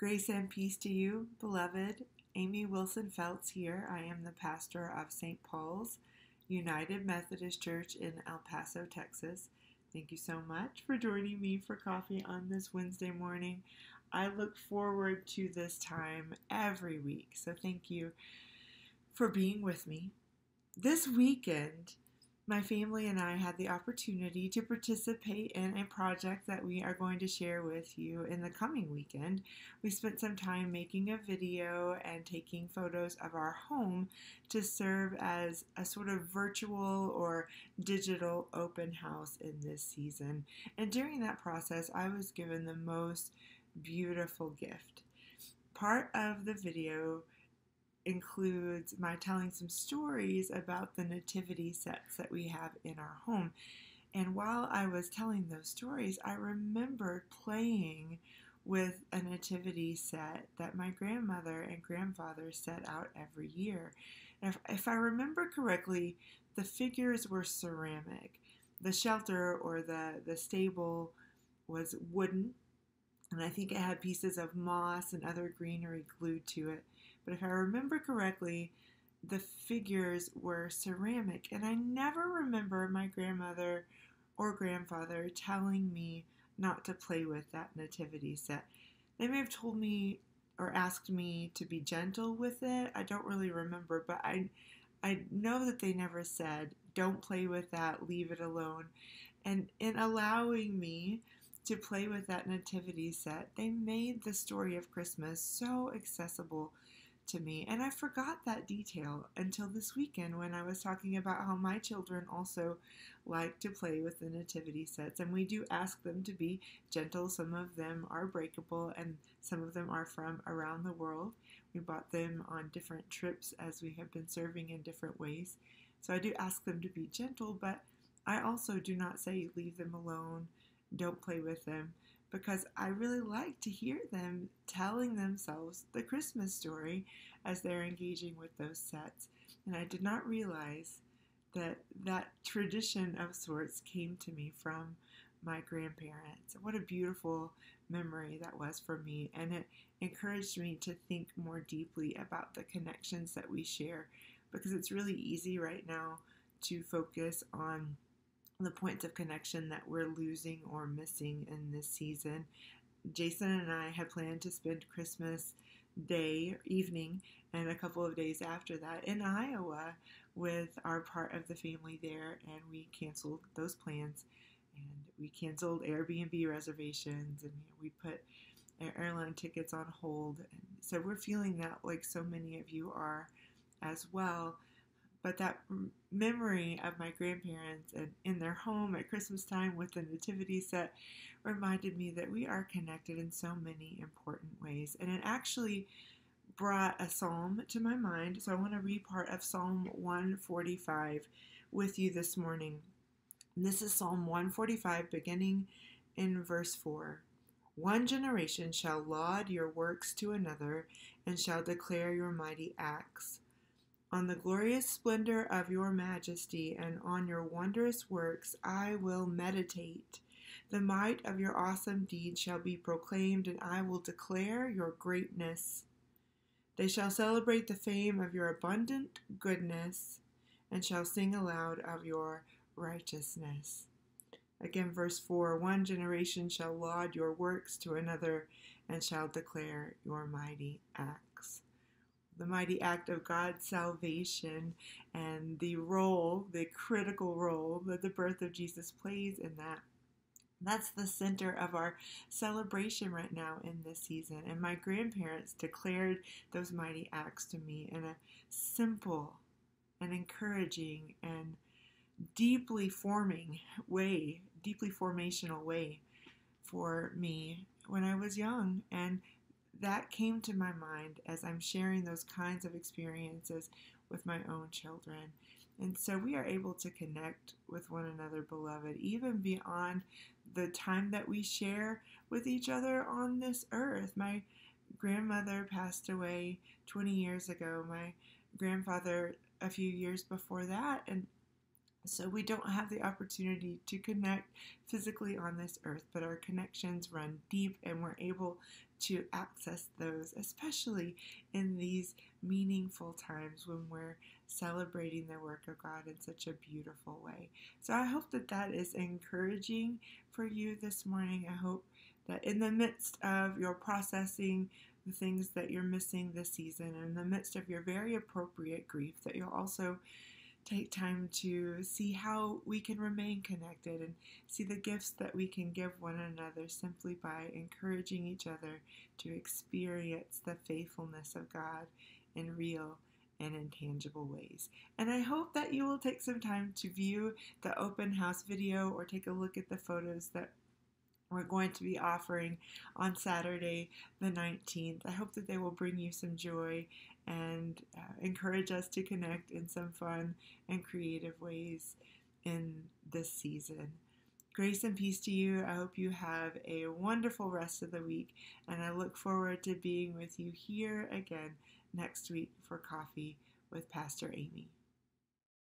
Grace and peace to you, beloved. Amy Wilson Feltz here. I am the pastor of St. Paul's United Methodist Church in El Paso, Texas. Thank you so much for joining me for coffee on this Wednesday morning. I look forward to this time every week, so thank you for being with me. This weekend, my family and I had the opportunity to participate in a project that we are going to share with you in the coming weekend. We spent some time making a video and taking photos of our home to serve as a sort of virtual or digital open house in this season. And during that process, I was given the most beautiful gift. Part of the video includes my telling some stories about the nativity sets that we have in our home. And while I was telling those stories, I remembered playing with a nativity set that my grandmother and grandfather set out every year. And if I remember correctly, the figures were ceramic. The shelter or the stable was wooden, and I think it had pieces of moss and other greenery glued to it. But if I remember correctly, the figures were ceramic. And I never remember my grandmother or grandfather telling me not to play with that nativity set. They may have told me or asked me to be gentle with it. I don't really remember, but I know that they never said, don't play with that, leave it alone. And in allowing me to play with that nativity set, they made the story of Christmas so accessible to me. And I forgot that detail until this weekend when I was talking about how my children also like to play with the nativity sets. And we do ask them to be gentle. Some of them are breakable and some of them are from around the world. We bought them on different trips as we have been serving in different ways. So I do ask them to be gentle, but I also do not say leave them alone, don't play with them, because I really like to hear them telling themselves the Christmas story as they're engaging with those sets. And I did not realize that that tradition of sorts came to me from my grandparents. What a beautiful memory that was for me. And it encouraged me to think more deeply about the connections that we share, because it's really easy right now to focus on the points of connection that we're losing or missing in this season. Jason and I had planned to spend Christmas Day evening and a couple of days after that in Iowa with our part of the family there, and we canceled those plans, and we canceled Airbnb reservations, and we put airline tickets on hold. And so we're feeling that like so many of you are as well. But that memory of my grandparents and in their home at Christmastime with the nativity set reminded me that we are connected in so many important ways. And it actually brought a psalm to my mind. So I want to read part of Psalm 145 with you this morning. And this is Psalm 145, beginning in verse 4. One generation shall laud your works to another and shall declare your mighty acts. On the glorious splendor of your majesty and on your wondrous works I will meditate. The might of your awesome deeds shall be proclaimed, and I will declare your greatness. They shall celebrate the fame of your abundant goodness and shall sing aloud of your righteousness. Again, verse 4, one generation shall laud your works to another and shall declare your mighty acts. The mighty act of God's salvation and the critical role that the birth of Jesus plays in that. That's the center of our celebration right now in this season. And my grandparents declared those mighty acts to me in a simple and encouraging and deeply formational way for me when I was young. And that came to my mind as I'm sharing those kinds of experiences with my own children. And so we are able to connect with one another, beloved, even beyond the time that we share with each other on this earth. My grandmother passed away 20 years ago. My grandfather a few years before that. And So we don't have the opportunity to connect physically on this earth, but our connections run deep and we're able to access those, especially in these meaningful times when we're celebrating the work of God in such a beautiful way. So I hope that that is encouraging for you this morning. I hope that in the midst of your processing the things that you're missing this season, and in the midst of your very appropriate grief, that you'll also take time to see how we can remain connected and see the gifts that we can give one another simply by encouraging each other to experience the faithfulness of God in real and intangible ways. And I hope that you will take some time to view the open house video or take a look at the photos that we're going to be offering on Saturday the 19th. I hope that they will bring you some joy and encourage us to connect in some fun and creative ways in this season. Grace and peace to you. I hope you have a wonderful rest of the week, and I look forward to being with you here again next week for coffee with Pastor Amy.